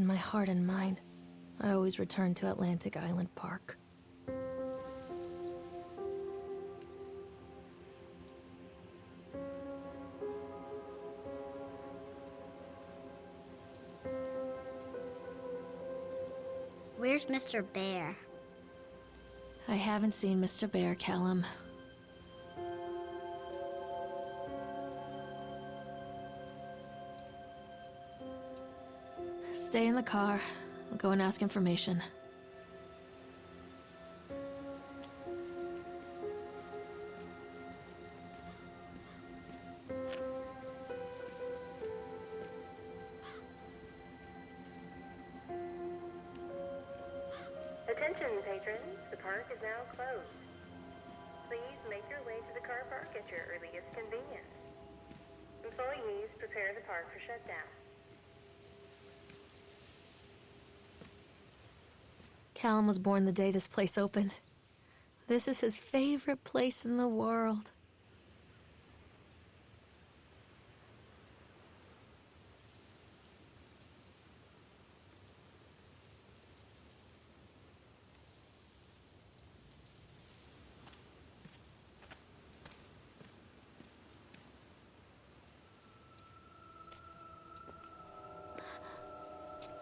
In my heart and mind, I always return to Atlantic Island Park. Where's Mr. Bear? I haven't seen Mr. Bear, Callum. Stay in the car. I'll go and ask information. Attention, patrons. The park is now closed. Please make your way to the car park at your earliest convenience. Employees, prepare the park for shutdown. Callum was born the day this place opened. This is his favorite place in the world.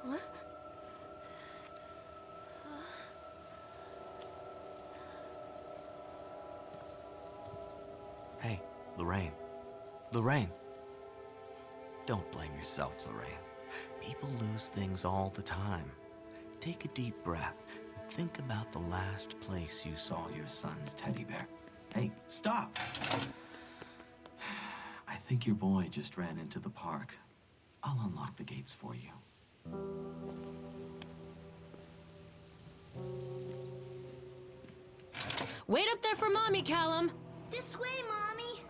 What? Hey, Lorraine. Lorraine. Don't blame yourself, Lorraine. People lose things all the time. Take a deep breath and think about the last place you saw your son's teddy bear. Hey, stop! I think your boy just ran into the park. I'll unlock the gates for you. Wait up there for Mommy, Callum! This way, Mommy!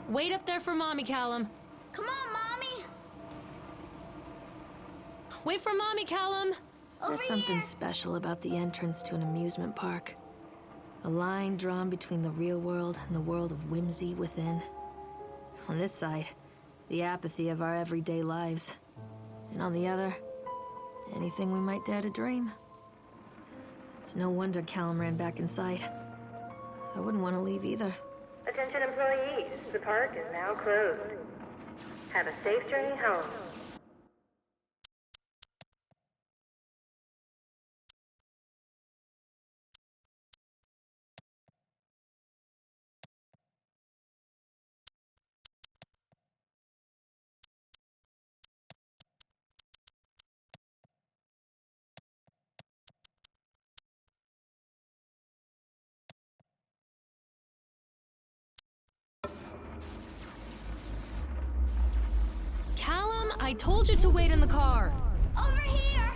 Wait up there for Mommy, Callum! Come on, Mommy! Wait for Mommy, Callum! Over There's something here. special about the entrance to an amusement park. A line drawn between the real world and the world of whimsy within. On this side, the apathy of our everyday lives. And on the other, anything we might dare to dream. It's no wonder Callum ran back inside. I wouldn't want to leave either. Attention, employees. The park is now closed. Have a safe journey home. Callum, I told you to wait in the car! Over here!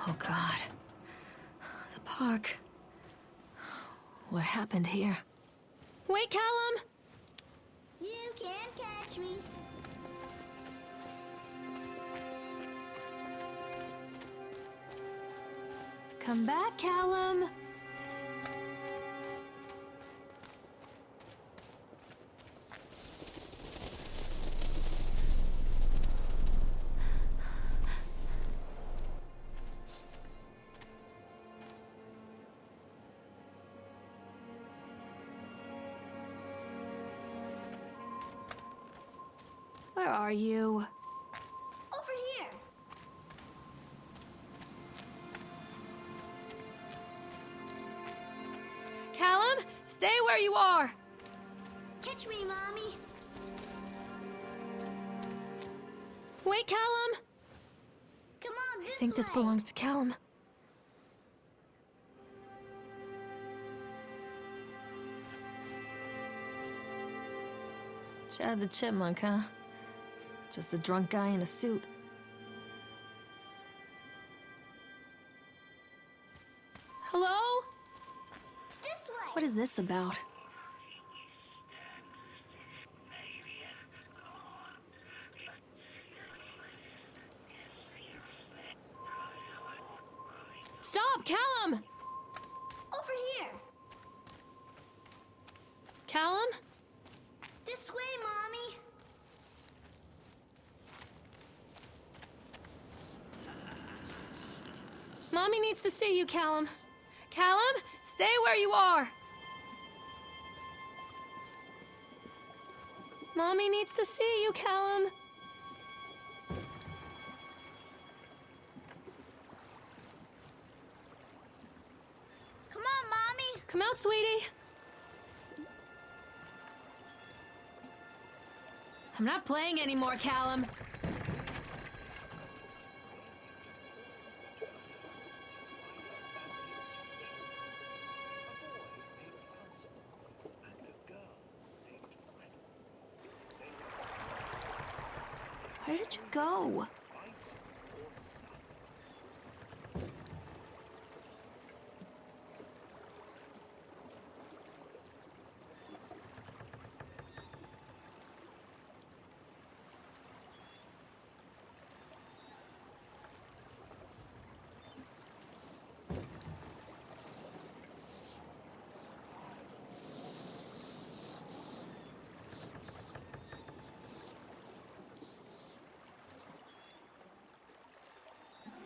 Oh God. The park. What happened here? Wait, Callum! You can't catch me. Come back, Callum! Where are you? Over here. Callum, stay where you are! Catch me, Mommy. Wait, Callum! Come on, this I think this way. belongs to Callum. Chad the Chipmunk, huh? Just a drunk guy in a suit. Hello? This way. What is this about? Stop, Callum! Over here. Callum? This way, Mommy. Mommy needs to see you, Callum. Callum, stay where you are. Mommy needs to see you, Callum. Come on, Mommy. Come out, sweetie. I'm not playing anymore, Callum. Where did you go?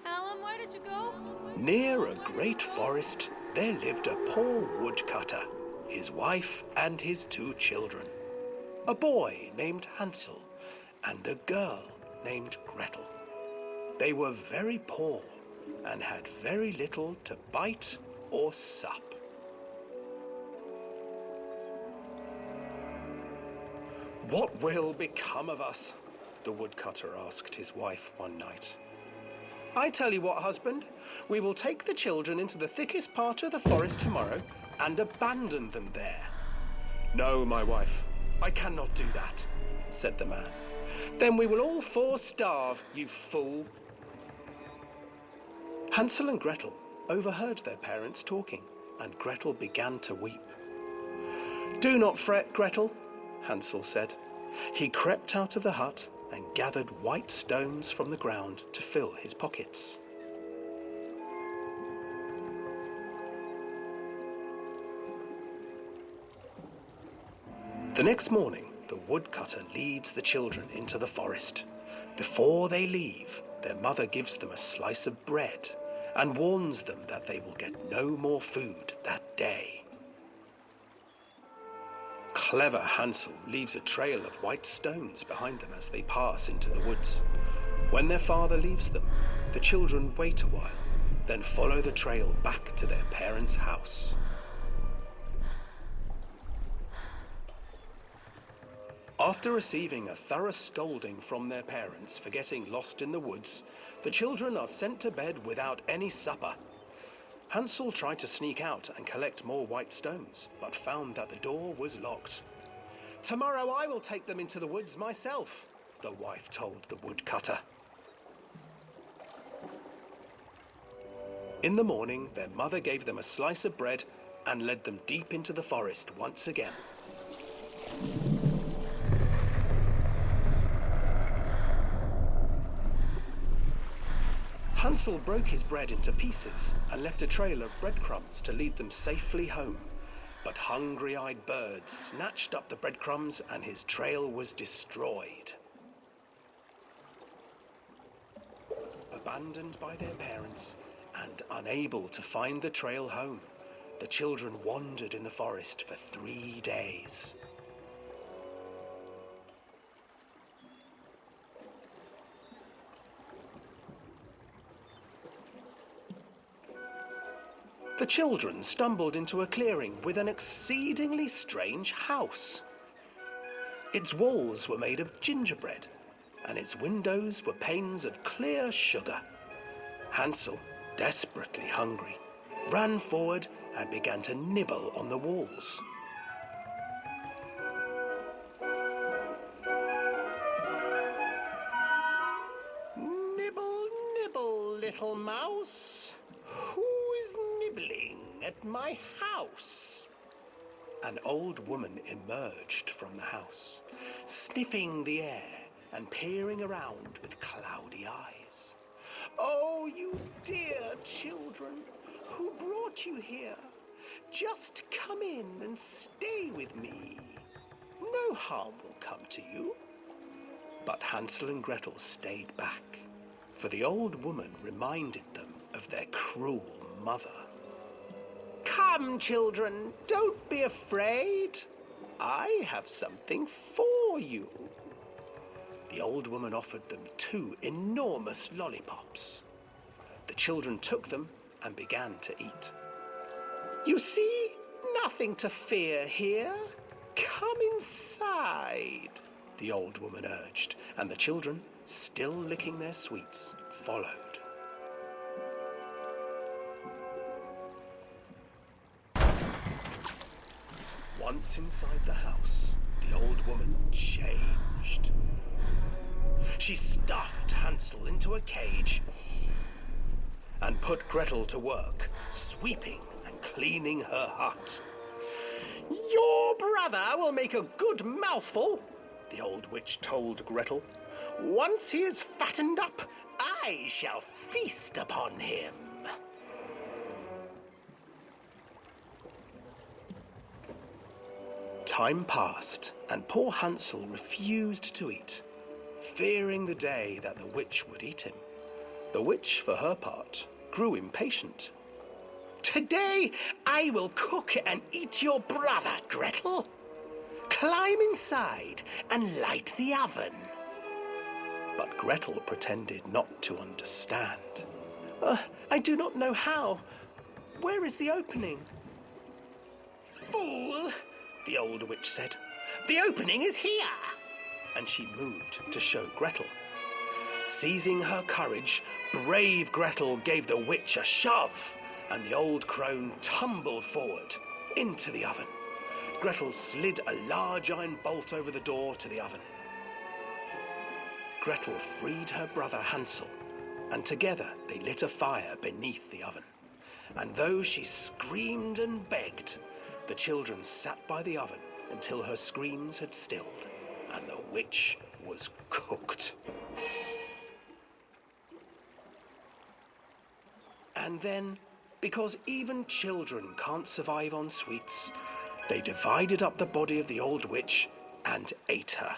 Callum, where did you go? Near a great forest, there lived a poor woodcutter, his wife and his 2 children. A boy named Hansel and a girl named Gretel. They were very poor and had very little to bite or sup. "What will become of us?" the woodcutter asked his wife one night. "I tell you what, husband, we will take the children into the thickest part of the forest tomorrow and abandon them there." "No, my wife, I cannot do that," said the man. "Then we will all 4 starve, you fool." Hansel and Gretel overheard their parents talking, and Gretel began to weep. "Do not fret, Gretel," Hansel said. He crept out of the hut and gathered white stones from the ground to fill his pockets. The next morning, the woodcutter leads the children into the forest. Before they leave, their mother gives them a slice of bread and warns them that they will get no more food that day. Clever Hansel leaves a trail of white stones behind them as they pass into the woods. When their father leaves them, the children wait a while, then follow the trail back to their parents' house. After receiving a thorough scolding from their parents for getting lost in the woods, the children are sent to bed without any supper. Hansel tried to sneak out and collect more white stones, but found that the door was locked. "Tomorrow I will take them into the woods myself," the wife told the woodcutter. In the morning, their mother gave them a slice of bread and led them deep into the forest once again. Hansel broke his bread into pieces and left a trail of breadcrumbs to lead them safely home. But hungry-eyed birds snatched up the breadcrumbs and his trail was destroyed. Abandoned by their parents and unable to find the trail home, the children wandered in the forest for 3 days. The children stumbled into a clearing with an exceedingly strange house. Its walls were made of gingerbread, and its windows were panes of clear sugar. Hansel, desperately hungry, ran forward and began to nibble on the walls. Nibble, nibble, little mouse. Who is nibbling at my house? An old woman emerged from the house, sniffing the air and peering around with cloudy eyes. Oh, you dear children, who brought you here? Just come in and stay with me. No harm will come to you. But Hansel and Gretel stayed back, for the old woman reminded them of their cruel mother. Come, children, don't be afraid. I have something for you. The old woman offered them 2 enormous lollipops. The children took them and began to eat. You see, nothing to fear here. Come inside, the old woman urged, and the children, still licking their sweets, followed. Once inside the house, the old woman changed. She stuffed Hansel into a cage and put Gretel to work, sweeping and cleaning her hut. Your brother will make a good mouthful, the old witch told Gretel. Once he is fattened up, I shall feast upon him. Time passed, and poor Hansel refused to eat, fearing the day that the witch would eat him. The witch, for her part, grew impatient. Today I will cook and eat your brother, Gretel. Climb inside and light the oven. But Gretel pretended not to understand. I do not know how. Where is the opening? Fool, the old witch said. The opening is here. And she moved to show Gretel. Seizing her courage, brave Gretel gave the witch a shove, and the old crone tumbled forward into the oven. Gretel slid a large iron bolt over the door to the oven. Gretel freed her brother Hansel, and together they lit a fire beneath the oven. And though she screamed and begged, the children sat by the oven until her screams had stilled, and the witch was cooked. And then, because even children can't survive on sweets, they divided up the body of the old witch and ate her.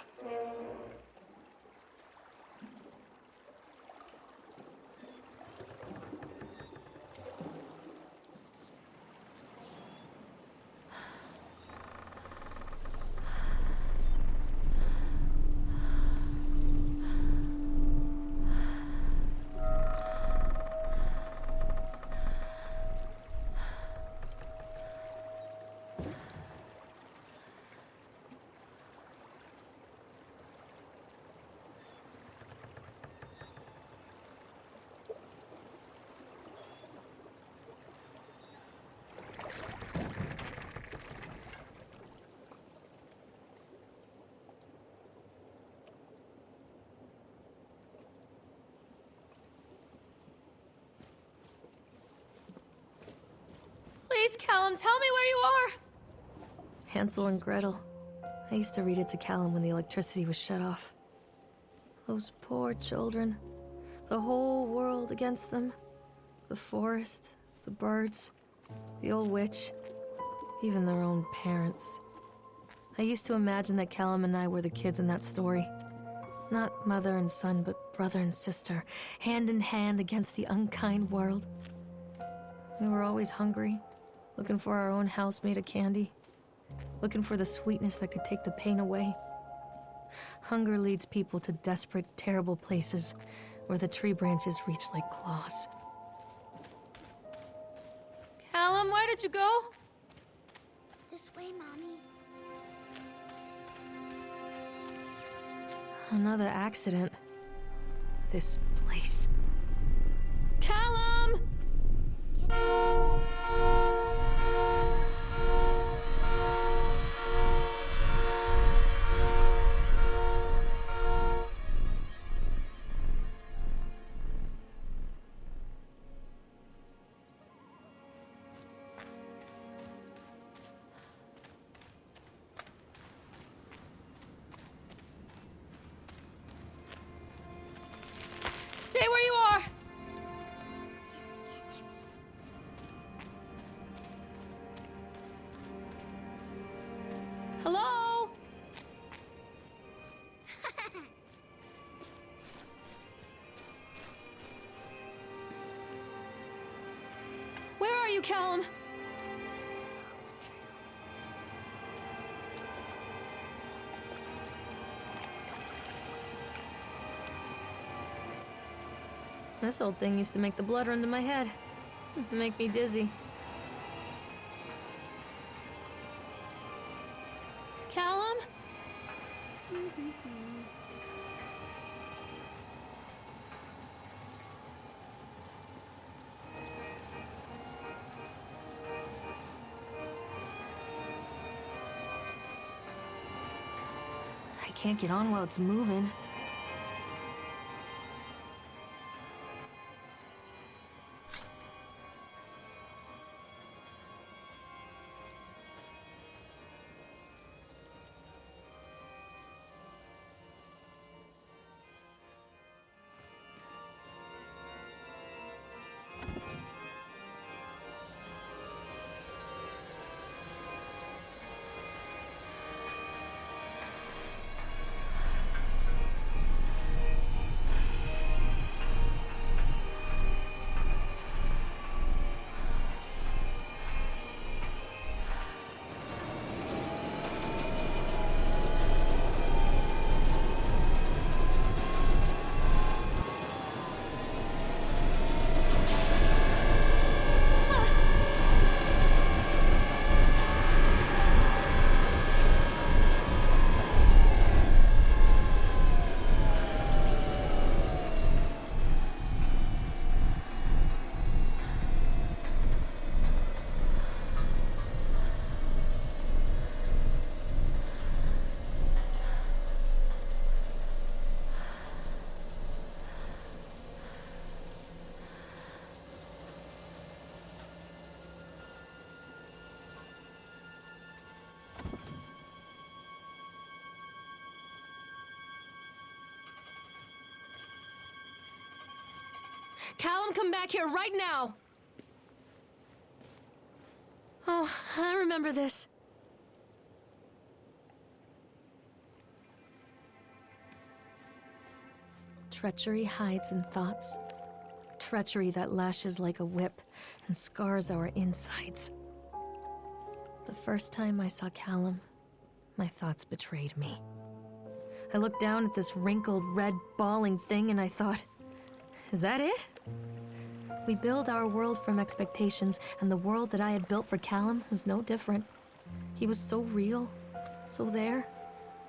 Please, Callum, tell me where you are! Hansel and Gretel. I used to read it to Callum when the electricity was shut off. Those poor children. The whole world against them. The forest, the birds, the old witch, even their own parents. I used to imagine that Callum and I were the kids in that story. Not mother and son, but brother and sister, hand in hand against the unkind world. We were always hungry, looking for our own house made of candy, looking for the sweetness that could take the pain away. Hunger leads people to desperate, terrible places where the tree branches reach like claws. Callum, where did you go? This way, Mommy. Another accident. This place. Callum! Stay where you are! Can't catch me. Hello? Where are you, Callum? This old thing used to make the blood run to my head. Make me dizzy. Callum? I can't get on while it's moving. Callum, come back here right now! Oh, I remember this. Treachery hides in thoughts. Treachery that lashes like a whip and scars our insides. The first time I saw Callum, my thoughts betrayed me. I looked down at this wrinkled, red, bawling thing and I thought, is that it? We build our world from expectations, and the world that I had built for Callum was no different. He was so real, so there,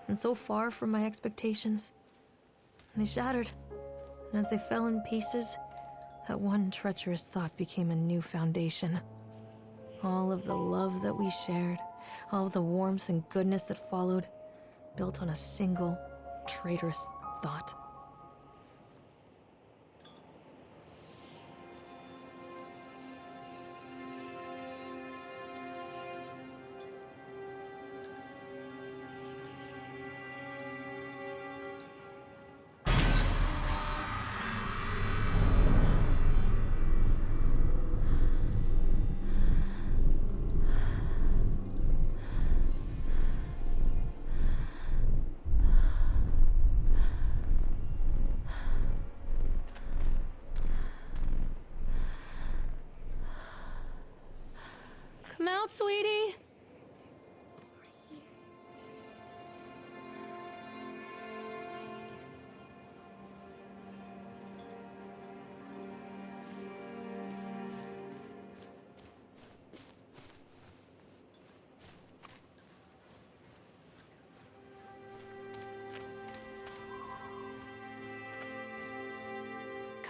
and so far from my expectations. And they shattered, and as they fell in pieces, that one treacherous thought became a new foundation. All of the love that we shared, all of the warmth and goodness that followed, built on a single, traitorous thought. Come out, sweetie.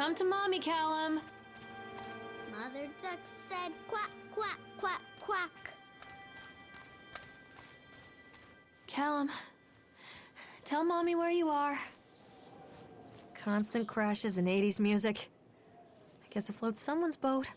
Come to Mommy, Callum. Mother Duck said quack, quack, quack, quack. Callum, tell Mommy where you are. Constant crashes and 80s music. I guess it floats someone's boat.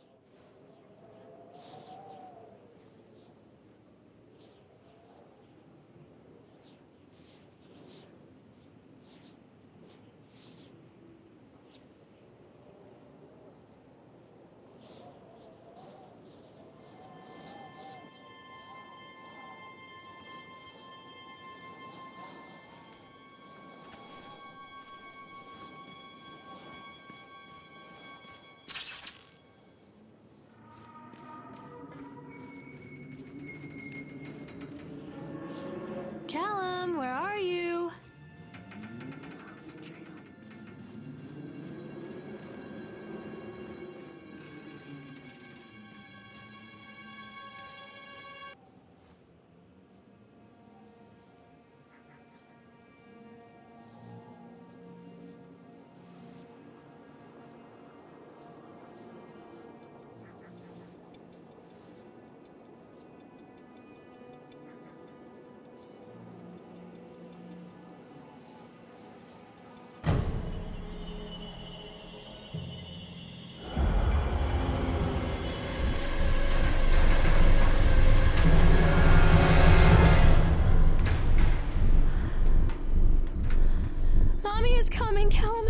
Callum, where are you? Mommy is coming, Callum.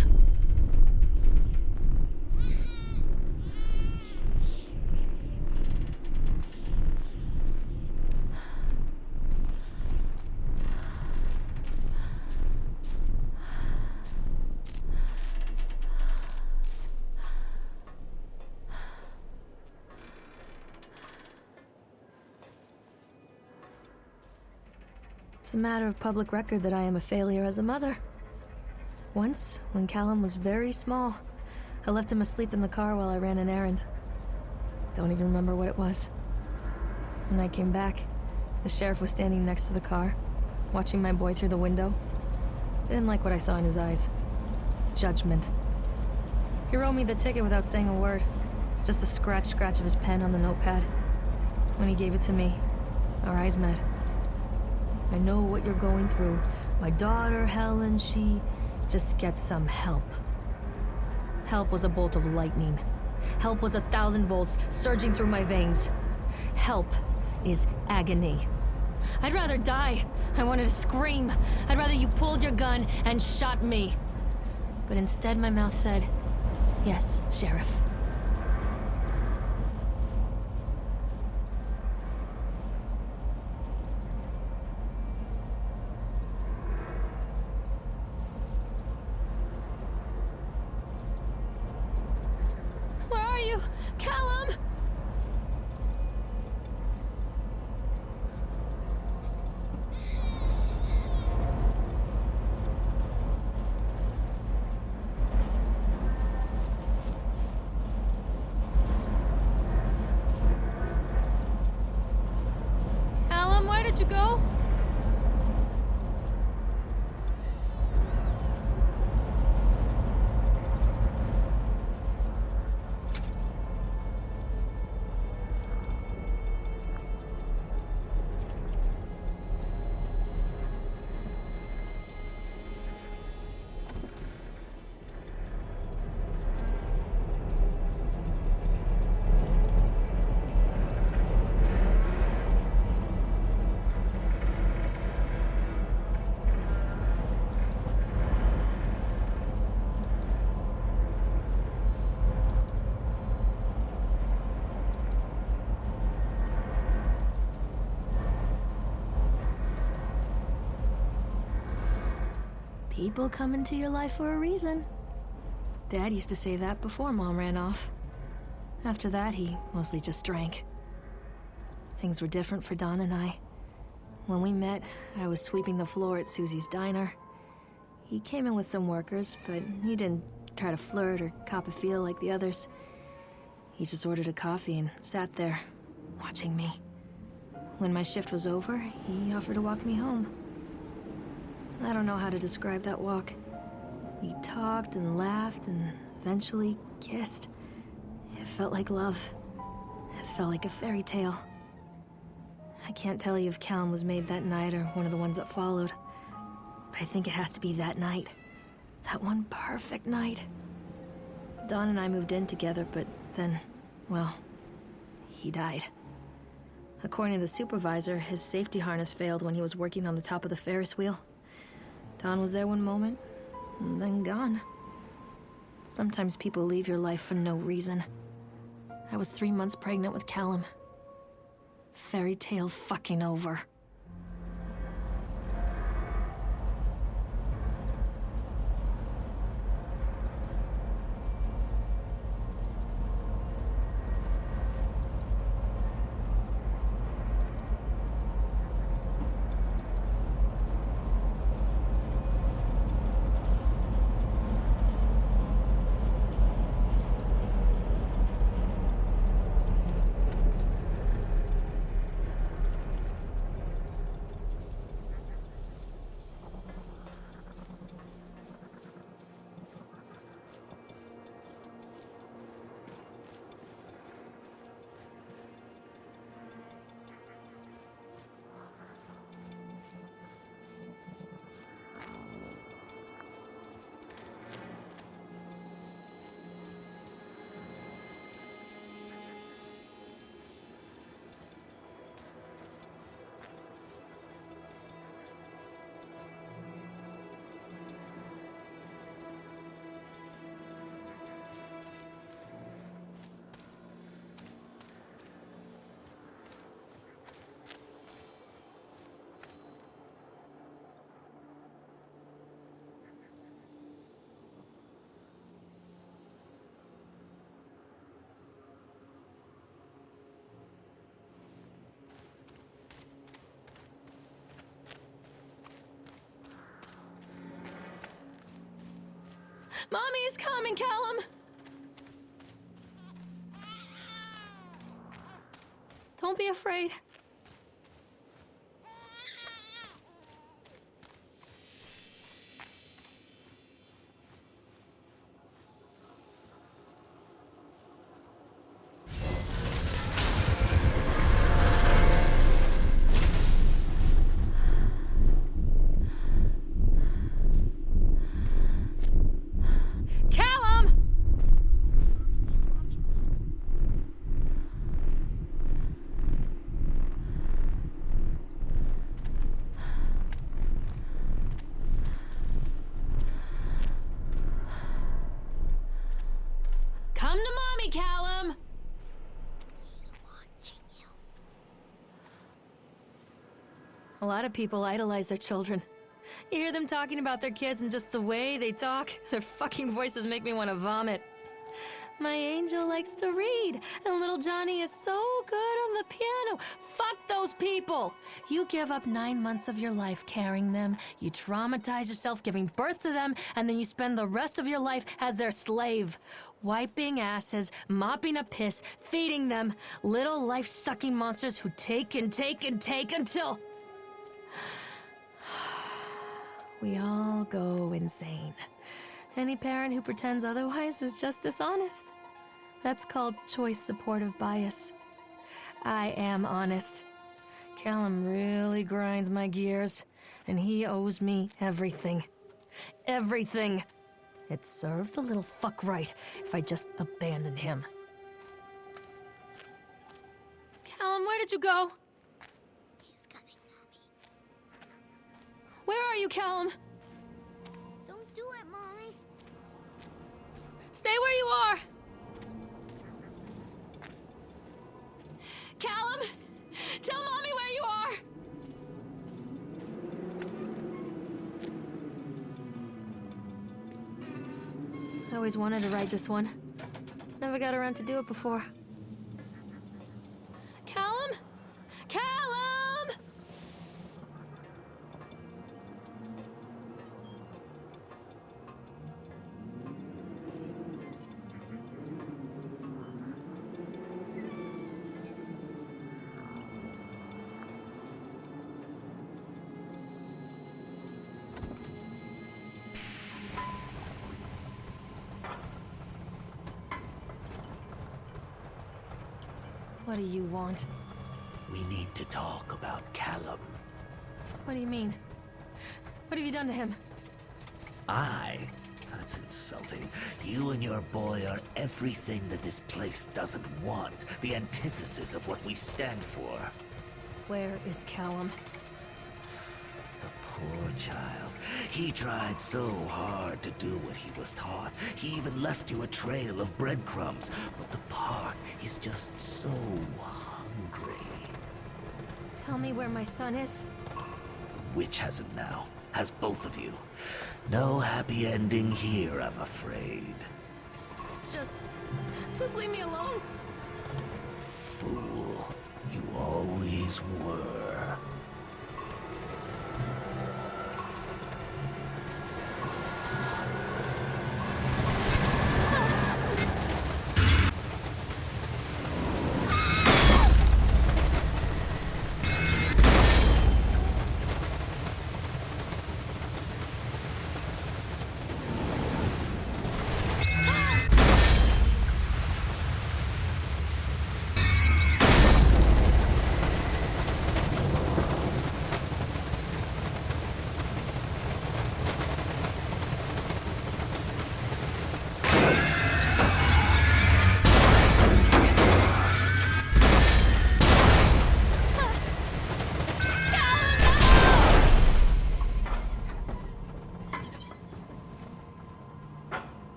It's a matter of public record that I am a failure as a mother. Once, when Callum was very small, I left him asleep in the car while I ran an errand. Don't even remember what it was. When I came back, the sheriff was standing next to the car, watching my boy through the window. I didn't like what I saw in his eyes. Judgment. He wrote me the ticket without saying a word. Just the scratch of his pen on the notepad. When he gave it to me, our eyes met. I know what you're going through. My daughter, Helen, she just gets some help. Help was a bolt of lightning. Help was 1,000 volts surging through my veins. Help is agony. I'd rather die. I wanted to scream. I'd rather you pulled your gun and shot me. But instead my mouth said, "Yes, Sheriff." Callum! Callum, where did you go? People come into your life for a reason. Dad used to say that before Mom ran off. After that, he mostly just drank. Things were different for Don and I. When we met, I was sweeping the floor at Susie's diner. He came in with some workers, but he didn't try to flirt or cop a feel like the others. He just ordered a coffee and sat there, watching me. When my shift was over, he offered to walk me home. I don't know how to describe that walk. We talked and laughed and eventually kissed. It felt like love. It felt like a fairy tale. I can't tell you if Callum was made that night or one of the ones that followed, but I think it has to be that night. That one perfect night. Dawn and I moved in together, but then, well, he died. According to the supervisor, his safety harness failed when he was working on the top of the Ferris wheel. Dawn was there one moment, and then gone. Sometimes people leave your life for no reason. I was 3 months pregnant with Callum. Fairy tale fucking over. Mommy is coming, Callum! Don't be afraid. Come to Mommy, Callum! He's watching you. A lot of people idolize their children. You hear them talking about their kids and just the way they talk, their fucking voices make me want to vomit. My angel likes to read, and little Johnny is so good on the piano. Fuck those people! You give up 9 months of your life carrying them, you traumatize yourself giving birth to them, and then you spend the rest of your life as their slave. Wiping asses, mopping up piss, feeding them. Little life-sucking monsters who take and take and take until... we all go insane. Any parent who pretends otherwise is just dishonest. That's called choice supportive bias. I am honest. Callum really grinds my gears, and he owes me everything. Everything. It'd serve the little fuck right if I just abandoned him. Callum, where did you go? He's coming, Mommy. Where are you, Callum? Don't do it, Mommy. Stay where you are! Callum! Tell Mommy where you are! I always wanted to ride this one. Never got around to do it before. Callum? Callum! What do you want? We need to talk about Callum. What do you mean? What have you done to him? That's insulting. You and your boy are everything that this place doesn't want. The antithesis of what we stand for. Where is Callum? The poor child. He tried so hard to do what he was taught. He even left you a trail of breadcrumbs. But the park is just so hungry. Tell me where my son is. The witch has him now. Has both of you. No happy ending here, I'm afraid. Just leave me alone. Fool. You always were.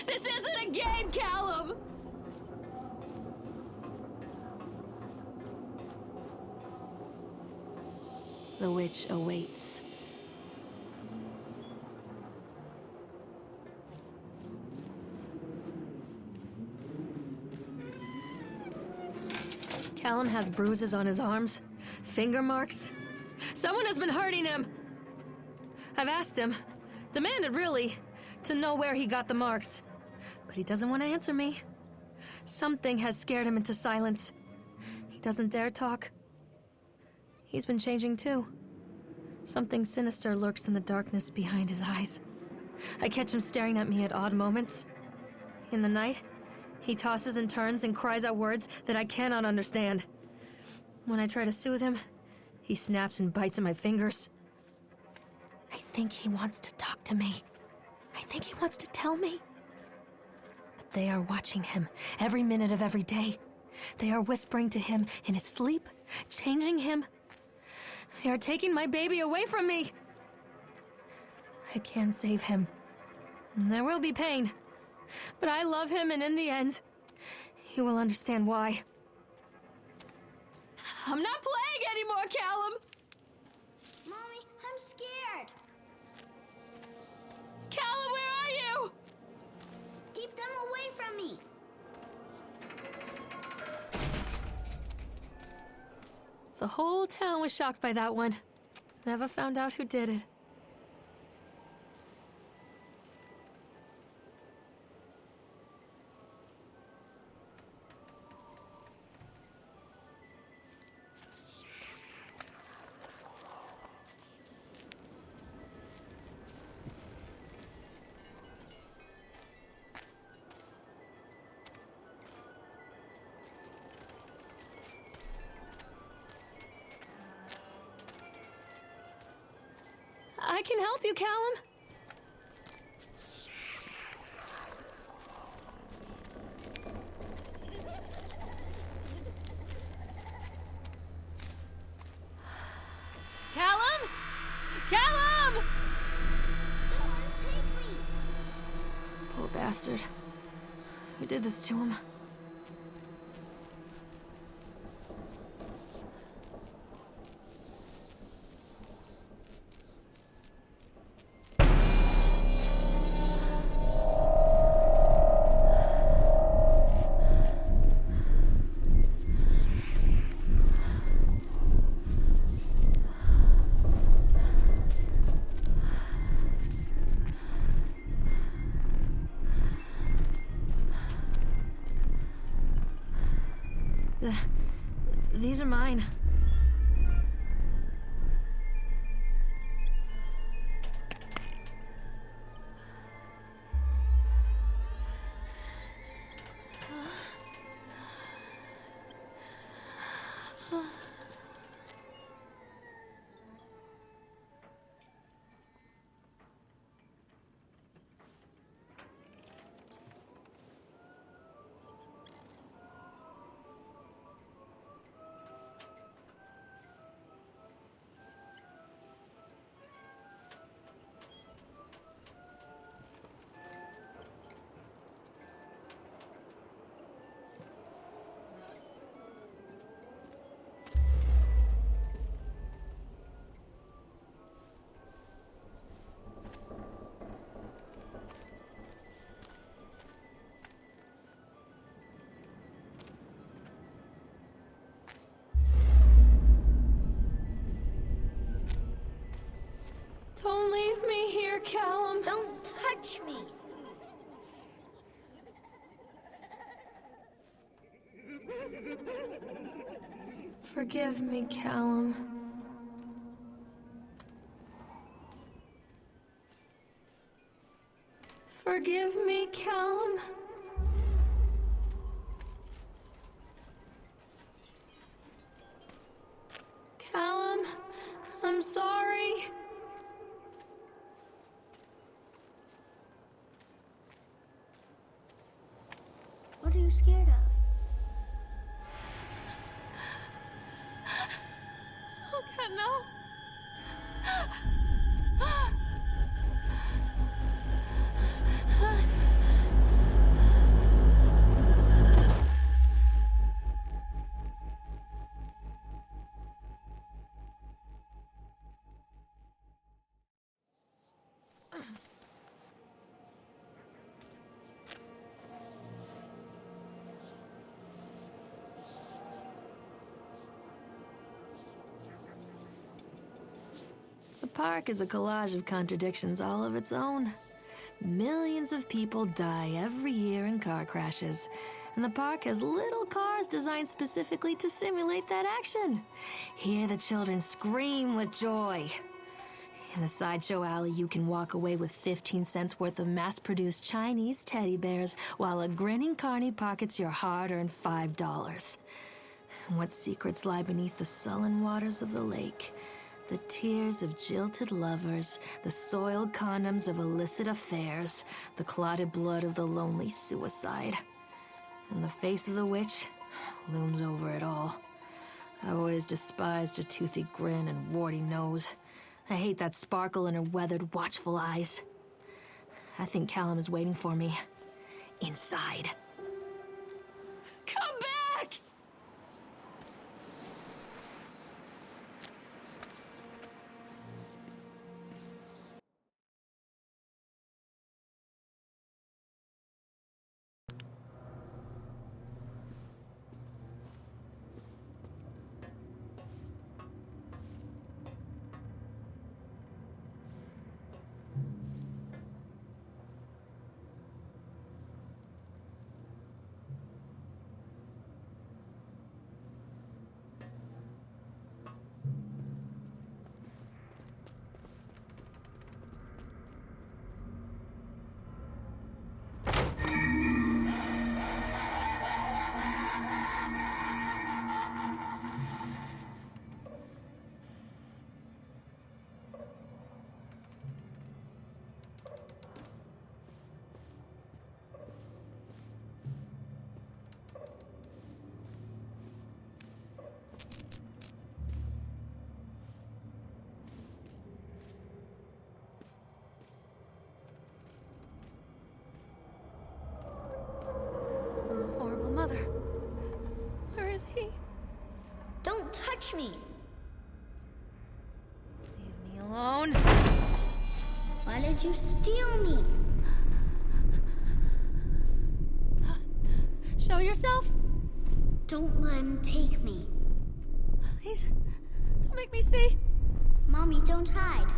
This isn't a game, Callum! The witch awaits. Callum has bruises on his arms, finger marks. Someone has been hurting him! I've asked him, demanded really, to know where he got the marks. But he doesn't want to answer me. Something has scared him into silence. He doesn't dare talk. He's been changing too. Something sinister lurks in the darkness behind his eyes. I catch him staring at me at odd moments. In the night, he tosses and turns and cries out words that I cannot understand. When I try to soothe him, he snaps and bites at my fingers. I think he wants to talk to me. I think he wants to tell me. But they are watching him every minute of every day. They are whispering to him in his sleep, changing him. They are taking my baby away from me. I can save him. There will be pain. But I love him, and in the end, he will understand why. I'm not playing anymore, Callum! Mommy, I'm scared. Callum, where are you? Keep them away from me. The whole town was shocked by that one. Never found out who did it. I can help you, Callum. Callum? Callum! Don't take me. Poor bastard. Who did this to him? These are mine. Don't leave me here, Callum. Don't touch me. Forgive me, Callum. Forgive me, Callum. Callum, I'm sorry. What are you scared of? Oh, God, no. The park is a collage of contradictions all of its own. Millions of people die every year in car crashes, and the park has little cars designed specifically to simulate that action. Hear the children scream with joy. In the sideshow alley, you can walk away with 15 cents worth of mass-produced Chinese teddy bears, while a grinning carny pockets your hard-earned $5. And what secrets lie beneath the sullen waters of the lake? The tears of jilted lovers, the soiled condoms of illicit affairs, the clotted blood of the lonely suicide. And the face of the witch looms over it all. I've always despised her toothy grin and warty nose. I hate that sparkle in her weathered, watchful eyes. I think Callum is waiting for me. Inside. Come back! I'm a horrible mother. Where is he? Don't touch me. Leave me alone. Why did you steal me? Show yourself. Don't let him take me. Please, don't make me see. Mommy, don't hide.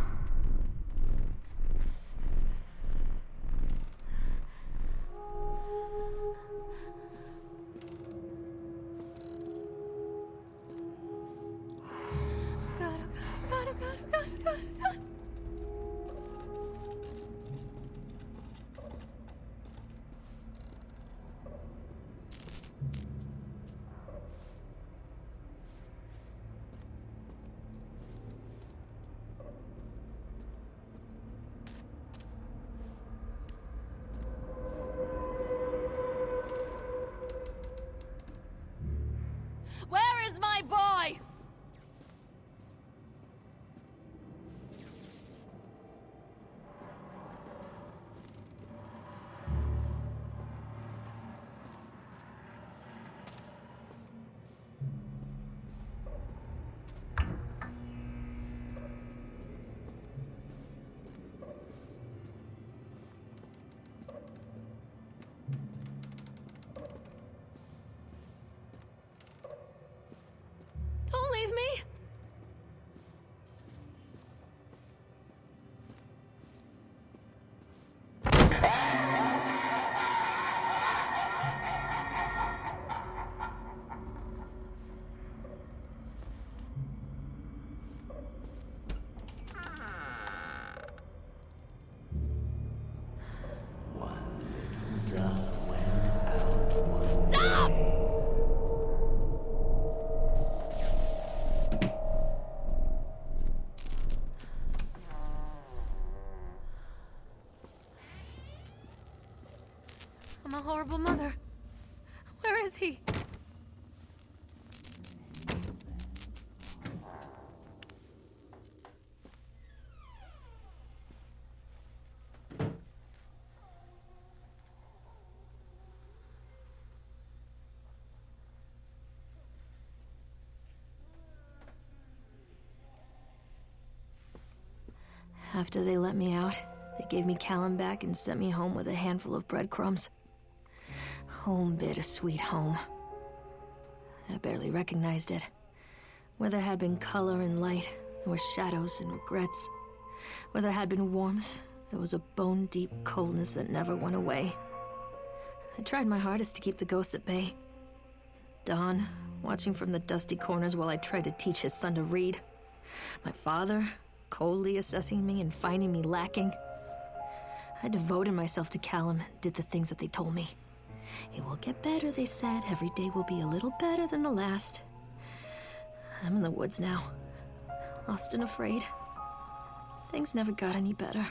I'm a horrible mother. Where is he? After they let me out, they gave me Callum back and sent me home with a handful of breadcrumbs. Home, bittersweet home. I barely recognized it. Where there had been color and light, there were shadows and regrets. Where there had been warmth, there was a bone-deep coldness that never went away. I tried my hardest to keep the ghosts at bay. Don, watching from the dusty corners while I tried to teach his son to read. My father, coldly assessing me and finding me lacking. I devoted myself to Callum and did the things that they told me. It will get better, they said. Every day will be a little better than the last. I'm in the woods now, lost and afraid. Things never got any better.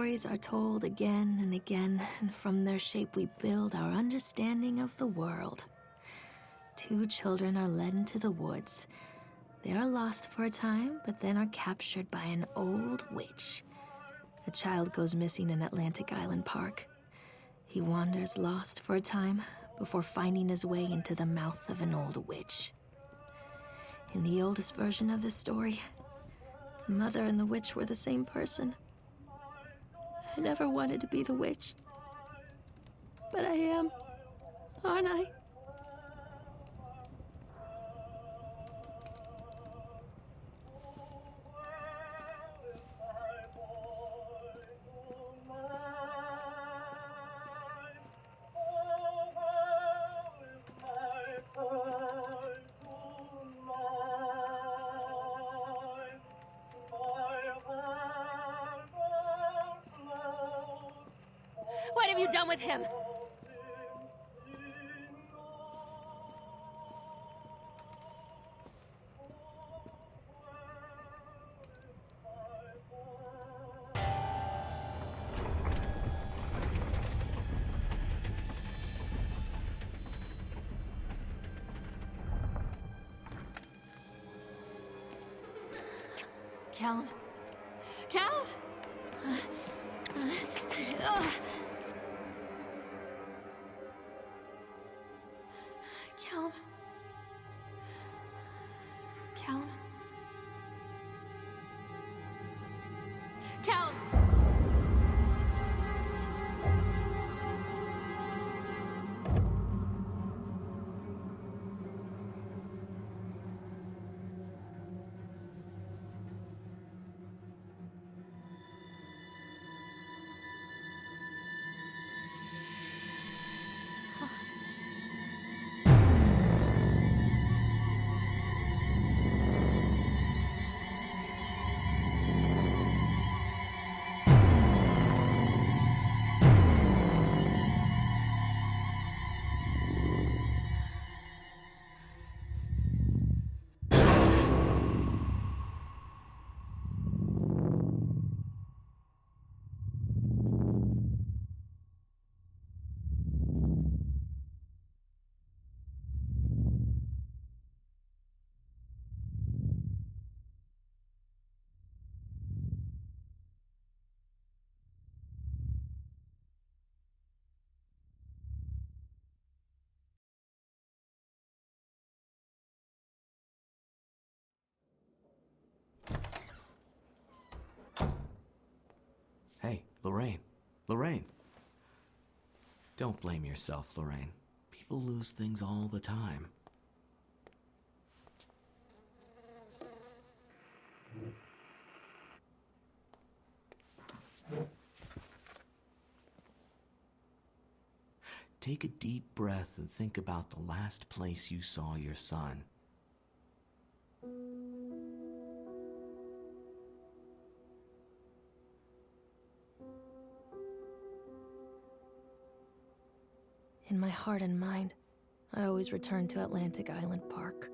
stories are told again and again, and from their shape we build our understanding of the world. Two children are led into the woods. They are lost for a time, but then are captured by an old witch. A child goes missing in Atlantic Island Park. He wanders lost for a time before finding his way into the mouth of an old witch. In the oldest version of this story, the mother and the witch were the same person. I never wanted to be the witch, but I am, aren't I? What have you done with him? Callum? Callum? Callum? Callum? Callum! Hey, Lorraine. Lorraine. Don't blame yourself, Lorraine. People lose things all the time. Take a deep breath and think about the last place you saw your son. In my heart and mind, I always return to Atlantic Island Park.